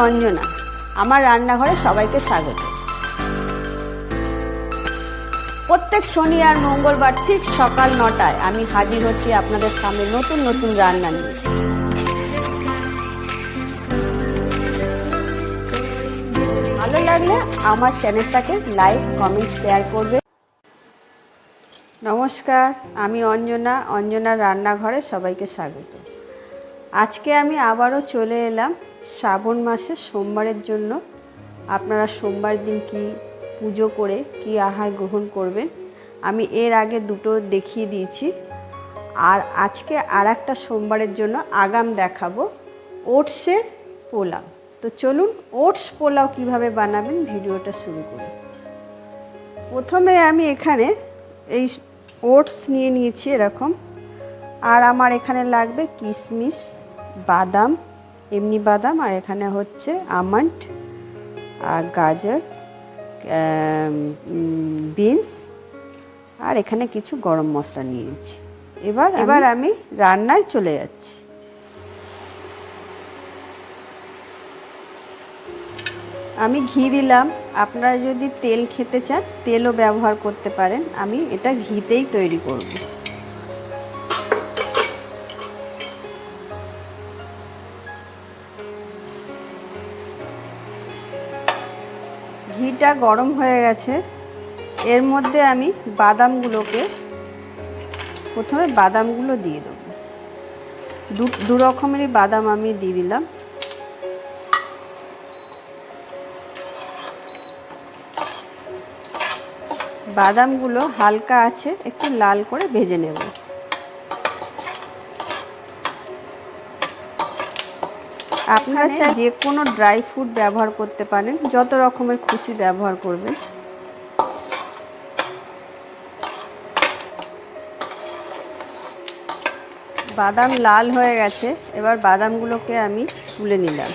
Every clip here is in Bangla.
অঞ্জনা। আমার রান্নাঘরে সবাইকে স্বাগত। প্রত্যেক শনি আর মঙ্গলবার ঠিক সকাল 9টায় আমি হাজির হচ্ছি আপনাদের সামনে নতুন নতুন রান্না নিয়ে। ভালো লাগলে আমার চ্যানেলটাকে লাইক, কমেন্ট, শেয়ার করবে। নমস্কার, আমি অঞ্জনার রান্নাঘরে সবাইকে স্বাগত। আজকে আমি আবারও চলে এলাম শ্রাবণ মাসের সোমবারের জন্য। আপনারা সোমবার দিন কি পুজো করে কি আহার গ্রহণ করবেন, আমি এর আগে দুটো দেখিয়ে দিয়েছি। আর আজকে আর একটা সোমবারের জন্য আগাম দেখাবো ওটসের পোলাও। তো চলুন ওটস পোলাও কিভাবে বানাবেন ভিডিওটা শুরু করি। প্রথমে আমি এখানে এই ওটস নিয়ে নিয়েছি এরকম, আর আমার এখানে লাগবে কিশমিশ, বাদাম, এমনি বাদাম, আর এখানে হচ্ছে আমন্ড আর গাজর, বিনস, আর এখানে কিছু গরম মশলা নিয়েছি। এবার আমি রান্নায় চলে যাচ্ছি। আমি ঘি দিলাম, আপনারা যদি তেল খেতে চান তেলও ব্যবহার করতে পারেন। আমি এটা ঘিতেই তৈরি করব। ঘিটা গরম হয়ে গেছে, এর মধ্যে আমি প্রথমে বাদামগুলো দিয়ে দেবো। দু রকমেরই বাদাম আমি দিয়ে দিলাম। বাদামগুলো হালকা আছে একটু লাল করে ভেজে নেব। আপনারা চাই যে কোনো ড্রাই ফ্রুট ব্যবহার করতে পারেন, যত রকমের খুশি ব্যবহার করবেন। বাদাম লাল হয়ে গেছে, এবার বাদামগুলোকে আমি তুলে নিলাম।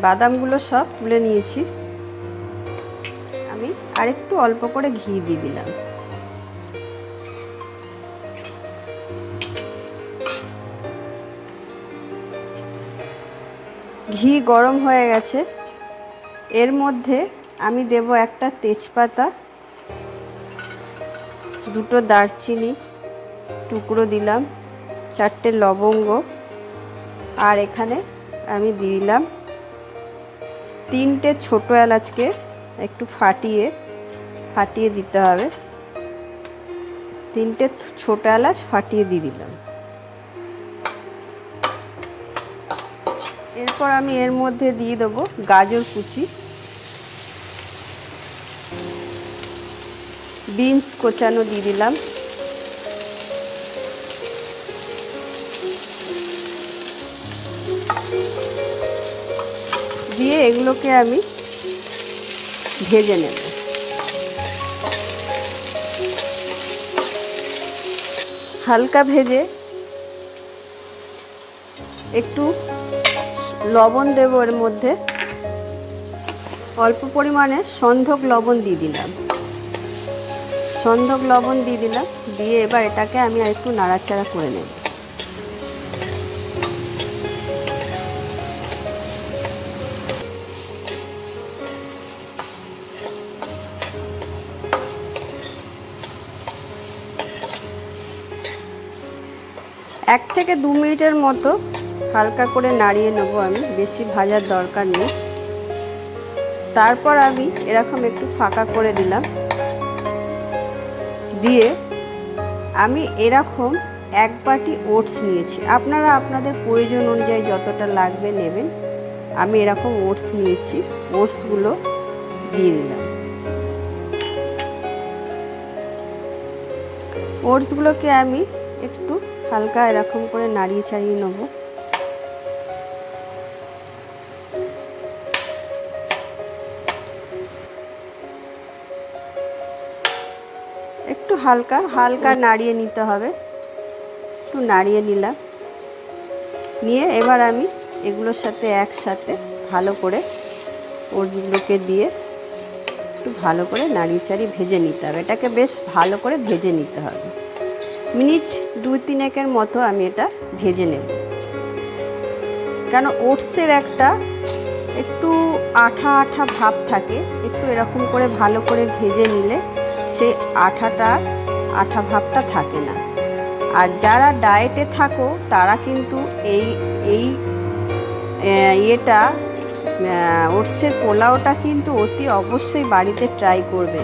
বাদামগুলো সব তুলে নিয়েছি। আমি আরেকটু অল্প করে ঘি দিয়ে দিলাম। ঘি গরম হয়ে গেছে, এর মধ্যে আমি দেব একটা তেজপাতা, দুটো দারচিনি টুকরো দিলাম, 4টে লবঙ্গ, আর এখানে আমি দিলাম 3টে ছোটো এলাচকে একটু ফাটিয়ে দিতে হবে। 3টে ছোটো এলাচ ফাটিয়ে দিয়ে দিলাম। এরপর আমি এর মধ্যে দিয়ে দেবো গাজর কুচি, বিনস কোচানো দিয়ে দিলাম, দিয়ে এগুলোকে আমি ভেজে নেব। হালকা ভেজে একটু লবণ দেব, এর মধ্যে অল্প পরিমাণে সন্ধক লবণ দিয়ে দিলাম। দিয়ে এবার এটাকে আমি আর একটু নাড়াচাড়া করে নেব। এক থেকে 2 মিনিটের মতো হালকা করে নাড়িয়ে নেব আমি, বেশি ভাজার দরকার নেই। তারপর আমি এরকম একটু ফাঁকা করে দিলাম, দিয়ে আমি এরকম 1 বাটি ওটস নিয়েছি। আপনারা আপনাদের প্রয়োজন অনুযায়ী যতটা লাগবে নেবেন। আমি এরকম ওটস নিয়েছি, ওটসগুলো দিয়ে দিলাম। ওটসগুলোকে আমি একটু হালকা এরকম করে নাড়িয়ে চাড়িয়ে নেব। একটু হালকা নাড়িয়ে নিতে হবে। একটু নাড়িয়ে নিলাম, নিয়ে এবার আমি এগুলোর সাথে একসাথে ভালো করে ওটসগুলোকে দিয়ে একটু ভালো করে নাড়িয়ে চাড়িয়ে ভেজে নিতে হবে। এটাকে বেশ ভালো করে ভেজে নিতে হবে। মিনিট 2-3 মতো আমি এটা ভেজে নেব, কেন ওটসের একটা একটু আঠা আঠা ভাব থাকে। একটু এরকম করে ভালো করে ভেজে নিলে সেই আঠা ভাবটা থাকে না। আর যারা ডায়েটে থাকো তারা কিন্তু এই ওটসের পোলাওটা কিন্তু অতি অবশ্যই বাড়িতে ট্রাই করবে।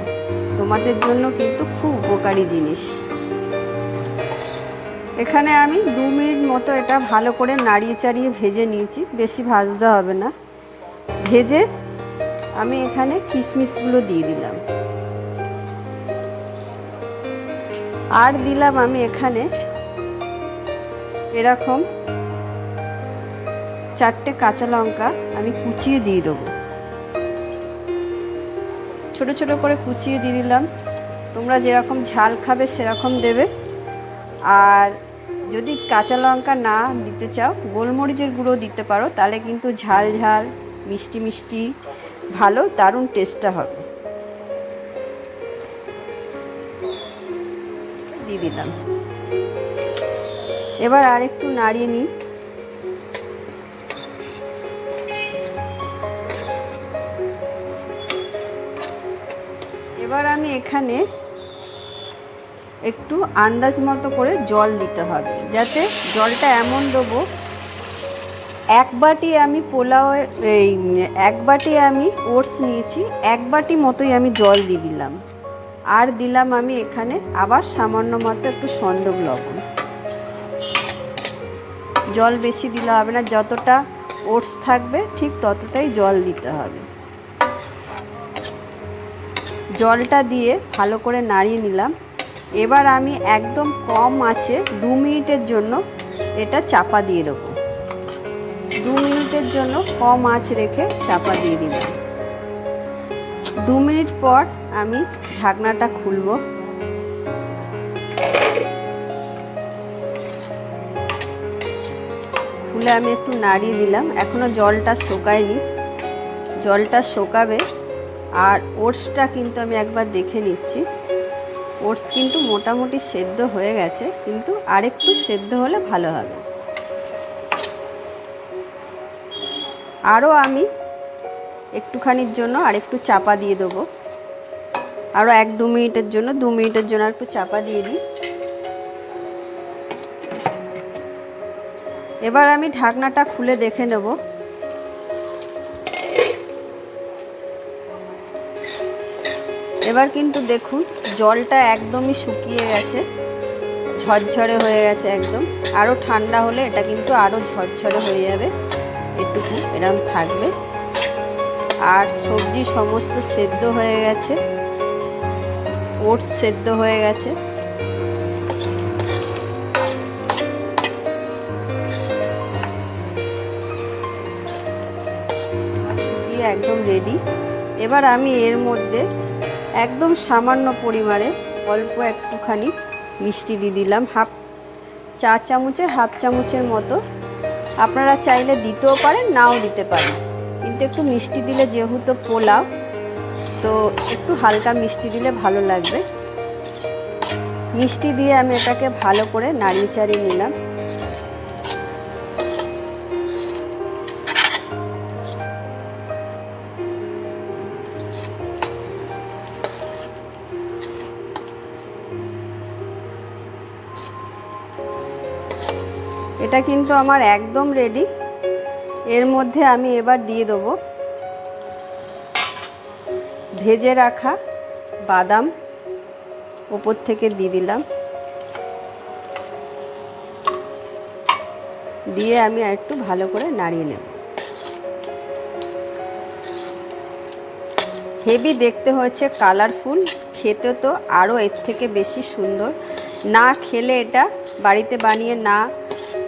তোমাদের জন্য কিন্তু খুব উপকারী জিনিস। এখানে আমি 2 মিনিট মতো এটা ভালো করে নাড়িয়ে চাড়িয়ে ভেজে নিয়েছি, বেশি ভাজতে হবে না। ভেজে আমি এখানে কিশমিশগুলো দিয়ে দিলাম, আর দিলাম আমি এখানে এরকম 4টে কাঁচা লঙ্কা আমি কুচিয়ে দিয়ে দেবো। ছোট ছোট করে কুচিয়ে দিয়ে দিলাম। তোমরা যেরকম ঝাল খাবে সেরকম দেবে। আর যদি কাঁচা লঙ্কা না দিতে চাও গোলমরিচের গুঁড়ো দিতে পারো, তাহলে কিন্তু ঝাল ঝাল মিষ্টি মিষ্টি ভালো দারুণ টেস্টটা হবে। দিয়ে দিলাম। এবার আর একটু নাড়িয়ে নিই। এবার আমি এখানে একটু আন্দাজ মতো করে জল দিতে হবে, যাতে জলটা এমন দেবো 1 বাটি আমি এক বাটি আমি ওটস নিয়েছি, 1 বাটি মতোই আমি জল দিয়ে দিলাম। আর দিলাম আমি এখানে আবার সামান্য মতো একটু সন্দক লবণ। জল বেশি দিলে হবে না, যতটা ওটস থাকবে ঠিক ততটাই জল দিতে হবে। জলটা দিয়ে ভালো করে নাড়িয়ে নিলাম। এবার আমি একদম কম আঁচে 2 মিনিটের জন্য এটা চাপা দিয়ে দেবো। 2 মিনিটের জন্য কম আঁচ রেখে চাপা দিয়ে দিলাম। 2 মিনিট পর আমি ঢাকনাটা খুলব। খুলে আমি একটু নাড়িয়ে দিলাম। এখনও জলটা শুকায়নি, জলটা শুকাবে। আর ওটসটা কিন্তু আমি একবার দেখে নিচ্ছি। ওটস কিন্তু মোটামুটি সেদ্ধ হয়ে গেছে, কিন্তু আরেকটু সেদ্ধ হলে ভালো হবে। আরও আমি একটুখানির জন্য আরেকটু চাপা দিয়ে দেবো, আরও 1-2 মিনিটের জন্য। 2 মিনিটের জন্য একটু চাপা দিয়ে দিই। এবার আমি ঢাকনাটা খুলে দেখে নেব। এবার কিন্তু দেখুন জলটা একদমই শুকিয়ে গেছে, ঝরঝরে হয়ে গেছে একদম। আরও ঠান্ডা হলে এটা কিন্তু আরও ঝরঝরে হয়ে যাবে, এটুকু এরকম থাকবে। আর সবজি সমস্ত সেদ্ধ হয়ে গেছে, ওটস সেদ্ধ হয়ে গেছে। শুকিয়ে একদম রেডি। এবার আমি এর মধ্যে একদম সামান্য পরিমাণে অল্প একটুখানি মিষ্টি দিয়ে দিলাম, চা চামচের হাফ চামচের মতো। আপনারা চাইলে দিতেও পারেন, নাও দিতে পারেন, কিন্তু একটু মিষ্টি দিলে যেহেতু পোলাও, তো একটু হালকা মিষ্টি দিলে ভালো লাগবে। মিষ্টি দিয়ে আমি এটাকে ভালো করে নাড়িয়ে চাড়িয়ে নিলাম। এটা কিন্তু আমার একদম রেডি। এর মধ্যে আমি এবার দিয়ে দেবো ভেজে রাখা বাদাম, ওপর থেকে দিয়ে দিলাম। দিয়ে আমি আরেকটু ভালো করে নাড়িয়ে নেব। হেভি দেখতে হচ্ছে, কালারফুল, খেতে তো আরও এর থেকে বেশি সুন্দর। না খেলে, এটা বাড়িতে বানিয়ে না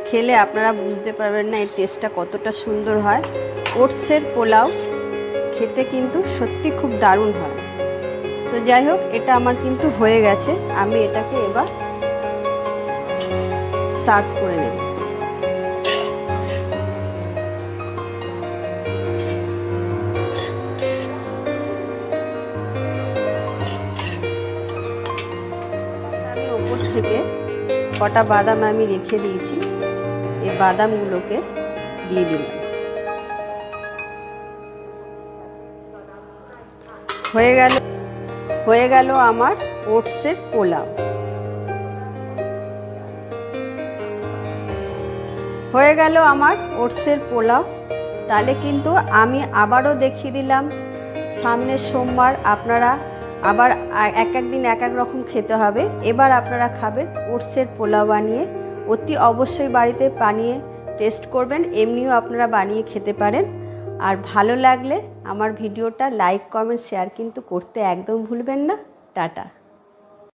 খেলে আপনারা বুঝতে পারবেন না এর টেস্টটা কতটা সুন্দর হয়। ওটসের পোলাও খেতে কিন্তু সত্যি খুব দারুণ হয়। তো যাই হোক, এটা আমার কিন্তু হয়ে গেছে। আমি এটাকে এবার সার্ভ করে নেব। ওপর থেকে কটা বাদাম আমি রেখে দিয়েছি, এই বাদামগুলোকে দিয়ে দিলাম। হয়ে গেল আমার ওটসের পোলাও। হয়ে গেল আমার ওটসের পোলাও। তাহলে কিন্তু আমি আবারও দেখিয়ে দিলাম, সামনের সোমবার আপনারা আবার এক এক দিন এক এক রকম খেতে হবে। এবার আপনারা খাবেন ওটসের পোলাও বানিয়ে। অতি অবশ্যই বাড়িতে বানিয়ে টেস্ট করবেন, এমনিও আপনারা বানিয়ে খেতে পারেন। আর ভালো লাগলে আমার ভিডিওটা লাইক কমেন্ট শেয়ার কিন্তু করতে একদম ভুলবেন না। টাটা।